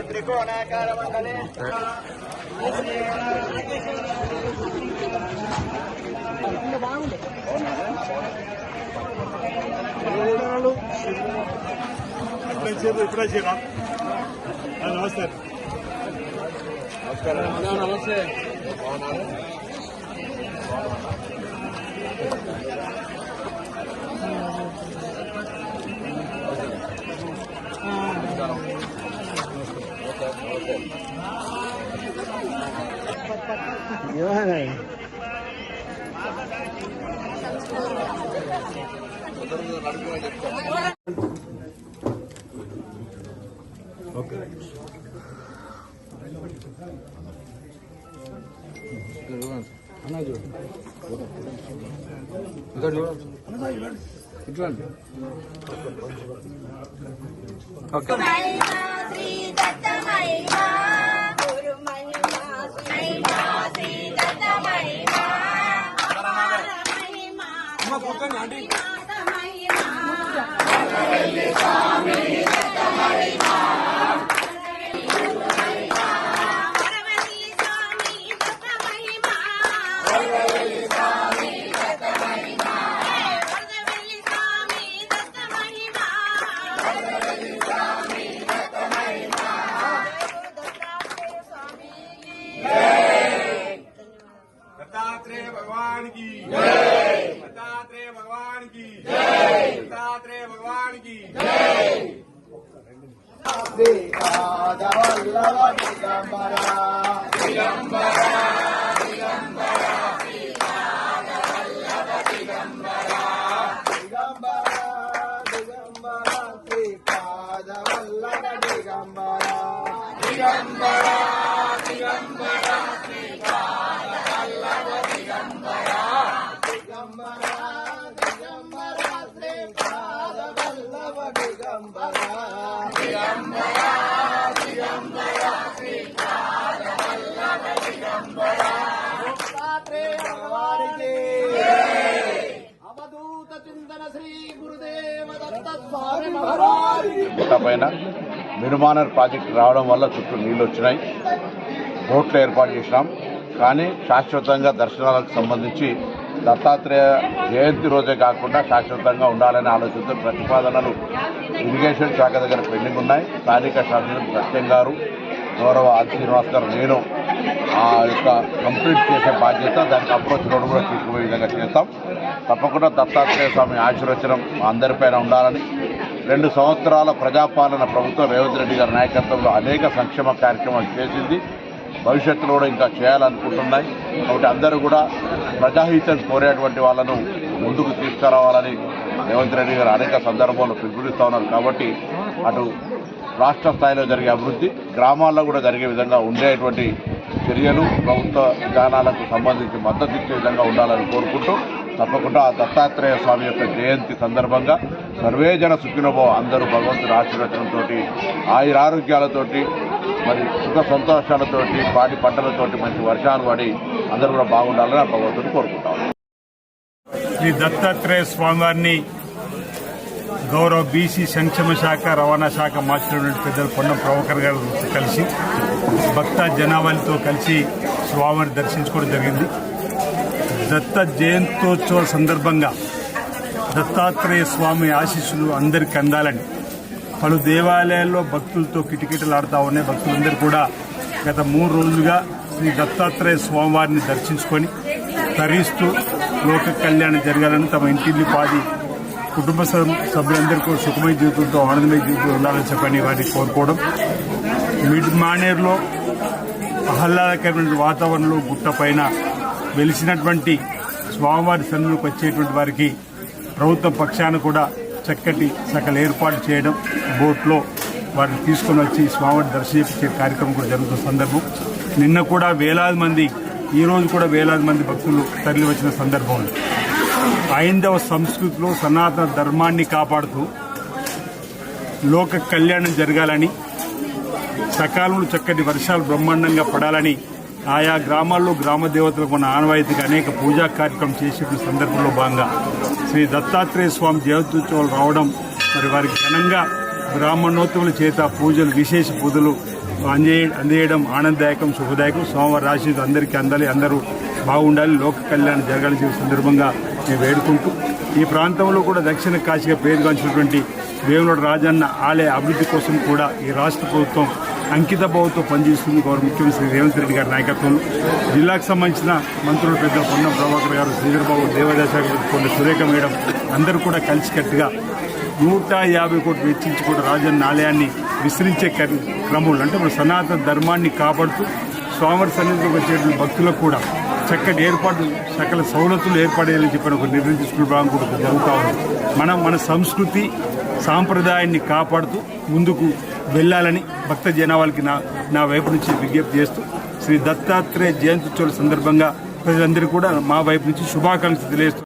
त्रिकोणाकारमण्डले नमस्ते नमस्ते ओके అన్నా చూడు ఇంకా చూడు ఇట్లా ఓకే दत्तात्रेय भगवान की जय। दत्तात्रेय भगवान की जय। दत्तात्रेय भगवान की जय। పైన నిర్మాణ ప్రాజెక్టు రావడం వల్ల చుట్టూ నీళ్లు వచ్చినాయి. బోట్లు ఏర్పాటు చేసినాం. కానీ శాశ్వతంగా దర్శనాలకు సంబంధించి దత్తాత్రేయ జయంతి రోజే కాకుండా శాశ్వతంగా ఉండాలనే ఆలోచనతో ప్రతిపాదనలు ఇరిగేషన్ శాఖ దగ్గర పెండింగ్ ఉన్నాయి. స్థానిక శాసనసభ్యులు సత్యం గారు, గౌరవ ఆది శ్రీనివాస్ గారు, నేను ఆ యొక్క కంప్లీట్ చేసే బాధ్యత, దానికి అప్రోచ్ రోడ్డు కూడా తీసుకుపోయే విధంగా చేస్తాం. తప్పకుండా దత్తాత్రేయ స్వామి ఆశీర్వచనం అందరిపైన ఉండాలని 2 సంవత్సరాల ప్రజాపాలన ప్రభుత్వం రేవంత్ రెడ్డి గారి నాయకత్వంలో అనేక సంక్షేమ కార్యక్రమాలు చేసింది. భవిష్యత్తులో కూడా ఇంకా చేయాలనుకుంటున్నాయి. కాబట్టి అందరూ కూడా ప్రజాహితం కోరేటువంటి వాళ్ళను ముందుకు తీసుకురావాలని రేవంత్ రెడ్డి గారు అనేక సందర్భాల్లో పిలుపునిస్తూ ఉన్నారు. కాబట్టి అటు రాష్ట్ర స్థాయిలో జరిగే అభివృద్ధి, గ్రామాల్లో కూడా జరిగే విధంగా ఉండేటువంటి చర్యలు ప్రభుత్వ విధానాలకు సంబంధించి మద్దతు ఇచ్చే విధంగా ఉండాలని కోరుకుంటూ తప్పకుండా ఆ దత్తాత్రేయ స్వామి యొక్క జయంతి సందర్భంగా సర్వేజన సుఖినోభవ, అందరూ భగవంతుడి ఆశీర్వచనంతో ఆయురారోగ్యాలతోటి మరి సుఖ సంతోషాలతోటి పాడి పంటలతోటి మంచి వర్షాలు పడి అందరూ కూడా బాగుండాలని ఆ భగవంతుడిని కోరుకుంటాం. శ్రీ దత్తాత్రేయ స్వామివారిని గౌరవ బీసీ సంక్షేమ శాఖ, రవాణా శాఖ మార్చినటువంటి పెద్దలు పొన్నం ప్రభాకర్ గారు కలిసి భక్త జనాభాలతో కలిసి స్వామివారిని దర్శించుకోవడం జరిగింది. దత్త జయంతోత్సవ సందర్భంగా దత్తాత్రేయ స్వామి ఆశీస్సులు అందరికీ అందాలని పలు దేవాలయాల్లో భక్తులతో కిటకిటలాడుతూ ఉన్నాయి. భక్తులందరూ కూడా గత 3 రోజులుగా శ్రీ దత్తాత్రేయ స్వామివారిని దర్శించుకొని తరిస్తూ లోక కళ్యాణం జరగాలని, తమ ఇంటిని పాది కుటుంబ సభ్యులందరికీ సుఖమయ జీవితంతో ఆనందమయ జీవితంతో ఉండాలని చెప్పని వారిని కోరుకోవడం. మిడ్ మానేరులో ఆహ్లాదకరమైన వాతావరణంలో గుట్ట పైన వెలిసినటువంటి స్వామివారి సన్నిధికి వచ్చేటువంటి వారికి ప్రభుత్వం పక్షాన కూడా చక్కటి సకల ఏర్పాటు చేయడం, బోట్లో వారిని తీసుకొని వచ్చి స్వామివారిని దర్శించే కార్యక్రమం కూడా జరుగుతున్న సందర్భం. నిన్న కూడా వేలాది మంది, ఈ రోజు కూడా వేలాది మంది భక్తులు తరలి వచ్చిన సందర్భం ఉంది. హైందవ సంస్కృతిలో సనాతన ధర్మాన్ని కాపాడుతూ లోక కళ్యాణం జరగాలని, సకాలంలో చక్కటి వర్షాలు బ్రహ్మాండంగా పడాలని ఆయా గ్రామాల్లో గ్రామ దేవతలకు ఉన్న ఆనవాయితీగా అనేక పూజా కార్యక్రమం చేసే సందర్భంలో భాగంగా శ్రీ దత్తాత్రేయ స్వామి జయంత్యోత్సవాలు రావడం, మరి వారికి ఘనంగా బ్రాహ్మణోత్తముల చేత పూజలు, విశేష పూజలు అందజేయడం ఆనందదాయకం, శుభదాయకం. స్వామివారి ఆశీస్సులు అందరికీ అందాలి, అందరూ బాగుండాలి, లోక కళ్యాణం జరగాలని చెప్పే సందర్భంగా మేము వేడుకుంటూ ఈ ప్రాంతంలో కూడా దక్షిణ కాశీగా పేరుగాంచినటువంటి వేములవాడ రాజన్న ఆలయ అభివృద్ధి కోసం కూడా ఈ రాష్ట్ర ప్రభుత్వం అంకిత భావంతో పనిచేస్తుంది. గౌరవ ముఖ్యమంత్రి శ్రీ రేవంత్ రెడ్డి గారి నాయకత్వంలో జిల్లాకు సంబంధించిన మంత్రులు పెద్ద పొన్నం ప్రభాకర్ గారు, శ్రీధర్బాబు, దేవాదాస కొండ సురేఖ మేడం అందరూ కూడా కలిసికట్టుగా 150 కోట్లు వెచ్చించి కూడా రాజన్న ఆలయాన్ని విస్తరించే క్రమంలో అంటే మన సనాతన ధర్మాన్ని కాపాడుతూ స్వామివారి సన్నిధిలోకి వచ్చే భక్తులకు కూడా చక్కటి ఏర్పాట్లు, సకల సౌలతులు ఏర్పడేయాలని చెప్పిన ఒక నిర్ణయం తీసుకునే భాగం కూడా జరుగుతూ ఉంది. మనం మన సంస్కృతి సాంప్రదాయాన్ని కాపాడుతూ ముందుకు వెళ్ళాలని భక్త జనాభాలకి నా వైపు నుంచి విజ్ఞప్తి చేస్తూ శ్రీ దత్తాత్రేయ జయంత్యోత్సవాల సందర్భంగా ప్రజలందరూ కూడా మా వైపు నుంచి శుభాకాంక్షలు తెలియజేస్తూ